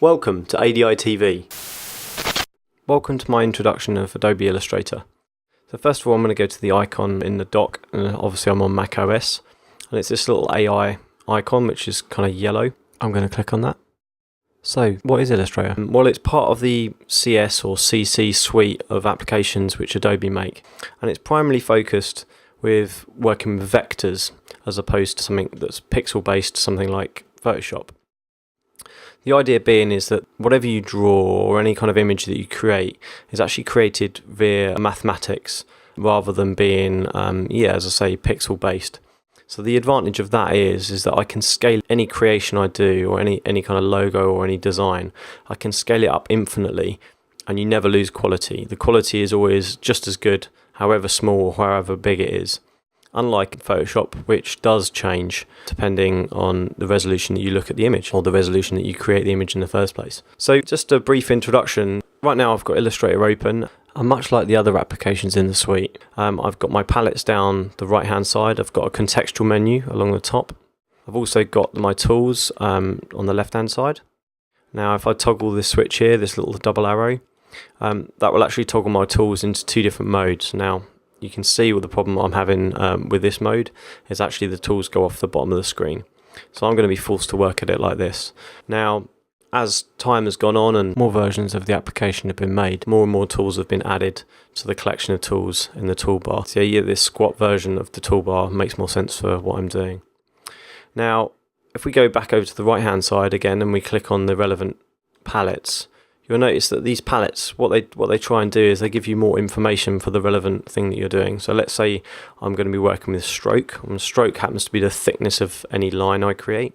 Welcome to ADI TV. Welcome to my introduction of Adobe Illustrator. So first of all, I'm going to go to the icon in the dock, and obviously I'm on Mac OS, and it's this little AI icon which is kind of yellow. I'm going to click on that. So what is Illustrator? Well, it's part of the CS or CC suite of applications which Adobe make, and it's primarily focused with working with vectors as opposed to something that's pixel based, something like Photoshop. The idea being is that whatever you draw or any kind of image that you create is actually created via mathematics rather than being, as I say, pixel based. So the advantage of that is that I can scale any creation I do or any kind of logo or any design. I can scale it up infinitely and you never lose quality. The quality is always just as good, however small or however big it is. Unlike Photoshop, which does change depending on the resolution that you look at the image or the resolution that you create the image in the first place. So just a brief introduction. Right now I've got Illustrator open, and much like the other applications in the suite, I've got my palettes down the right hand side. I've got a contextual menu along the top. I've also got my tools on the left hand side. Now if I toggle this switch here, this little double arrow, that will actually toggle my tools into two different modes. Now you can see what the problem I'm having with this mode is actually the tools go off the bottom of the screen. So I'm going to be forced to work at it like this. Now, as time has gone on and more versions of the application have been made, more and more tools have been added to the collection of tools in the toolbar. So yeah, this squat version of the toolbar makes more sense for what I'm doing. Now, if we go back over to the right hand side again and we click on the relevant palettes, you'll notice that these palettes, what they try and do is they give you more information for the relevant thing that you're doing. So let's say I'm going to be working with stroke, and stroke happens to be the thickness of any line I create,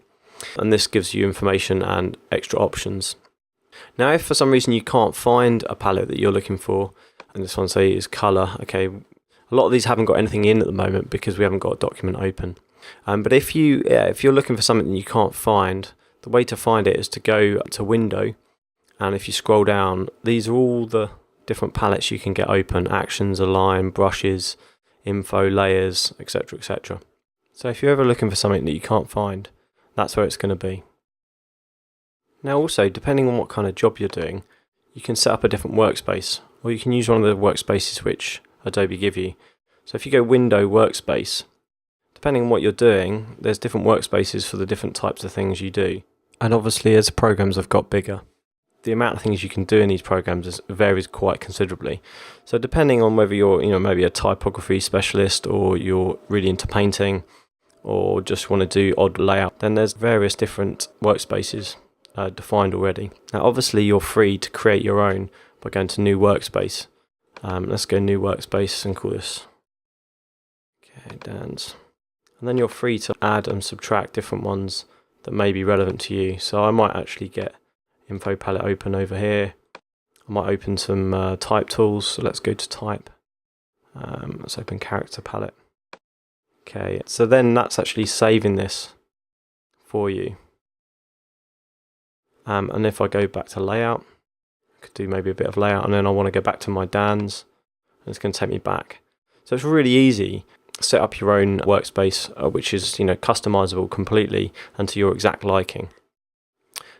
and this gives you information and extra options. Now if for some reason you can't find a palette that you're looking for, and this one say is color, okay, a lot of these haven't got anything in at the moment because we haven't got a document open. But if you're looking for something that you can't find, the way to find it is to go to Window. And if you scroll down, these are all the different palettes you can get open: actions, align, brushes, info, layers, etc, etc. So if you're ever looking for something that you can't find, that's where it's going to be. Now also, depending on what kind of job you're doing, you can set up a different workspace, or you can use one of the workspaces which Adobe give you. So if you go Window, Workspace, depending on what you're doing, there's different workspaces for the different types of things you do. And obviously as programs have got bigger, the amount of things you can do in these programs varies quite considerably. So depending on whether you're maybe a typography specialist, or you're really into painting, or just want to do odd layout, then there's various different workspaces defined already. Now obviously you're free to create your own by going to New Workspace. Let's go New Workspace and call this Dan's. And then you're free to add and subtract different ones that may be relevant to you. So I might actually get info palette open over here. I might open some type tools, so let's go to type. Let's open character palette. Okay, so then that's actually saving this for you. And if I go back to layout, I could do maybe a bit of layout, and then I want to go back to my Dan's, and it's going to take me back. So it's really easy. Set up your own workspace, which is customizable completely and to your exact liking.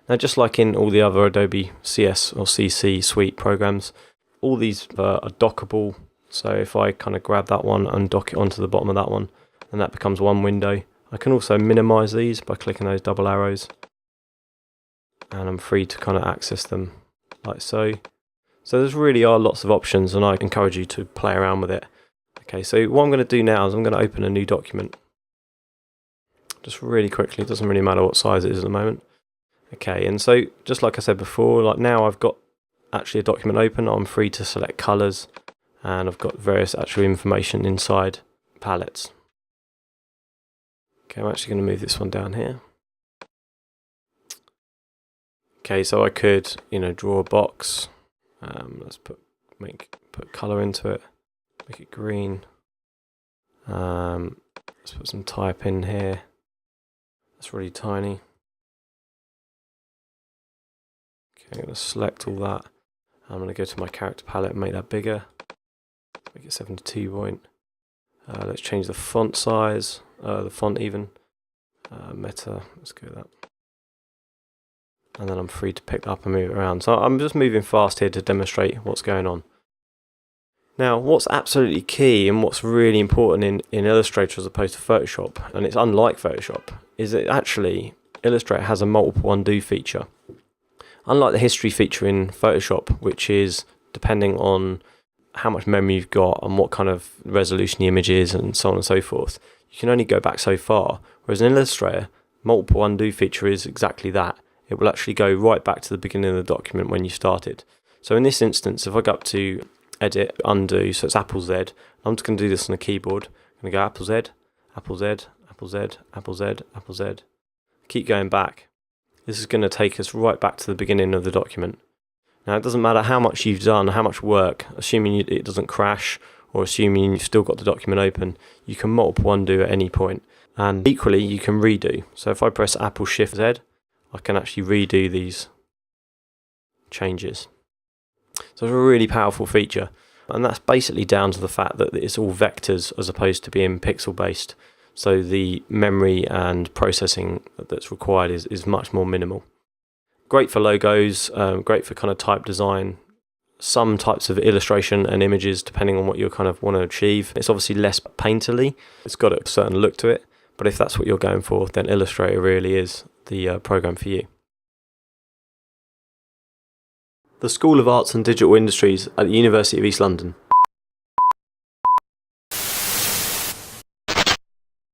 Now, just like in all the other Adobe CS or CC suite programs, all these are dockable. So if I kind of grab that one and dock it onto the bottom of that one, then that becomes one window. I can also minimize these by clicking those double arrows, and I'm free to kind of access them like so. So there's really are lots of options, and I encourage you to play around with it. Okay, so what I'm going to do now is I'm going to open a new document. Just really quickly, it doesn't really matter what size it is at the moment. Okay, and so just like I said before, like now I've got actually a document open, I'm free to select colours, and I've got various actual information inside palettes. Okay, I'm actually going to move this one down here. Okay, so I could, draw a box. Let's put colour into it, make it green. Let's put some type in here. That's really tiny. Okay, I'm going to select all that. I'm going to go to my character palette and make that bigger. Make it 72 point. Let's change the font size, the font even. Meta, let's go with that. and then I'm free to pick that up and move it around. So I'm just moving fast here to demonstrate what's going on. Now, what's absolutely key and what's really important in Illustrator as opposed to Photoshop, and it's unlike Photoshop, is that actually Illustrator has a multiple undo feature. Unlike the history feature in Photoshop, which is depending on how much memory you've got and what kind of resolution the image is and so on and so forth, you can only go back so far. Whereas in Illustrator, multiple undo feature is exactly that. It will actually go right back to the beginning of the document when you started. So in this instance, if I go up to Edit, Undo, so it's Apple Z, I'm just going to do this on the keyboard. I'm going to go Apple Z, Apple Z, Apple Z, Apple Z, Apple Z. Keep going back. This is going to take us right back to the beginning of the document. Now, it doesn't matter how much you've done, how much work, assuming it doesn't crash, or assuming you've still got the document open, you can multiple undo at any point. And equally, you can redo. So if I press Apple Shift Z, I can actually redo these changes. So it's a really powerful feature. And that's basically down to the fact that it's all vectors as opposed to being pixel based. So the memory and processing that's required is much more minimal. Great for logos, great for kind of type design, some types of illustration and images depending on what you kind of want to achieve. It's obviously less painterly, it's got a certain look to it, but if that's what you're going for, then Illustrator really is the program for you. The School of Arts and Digital Industries at the University of East London.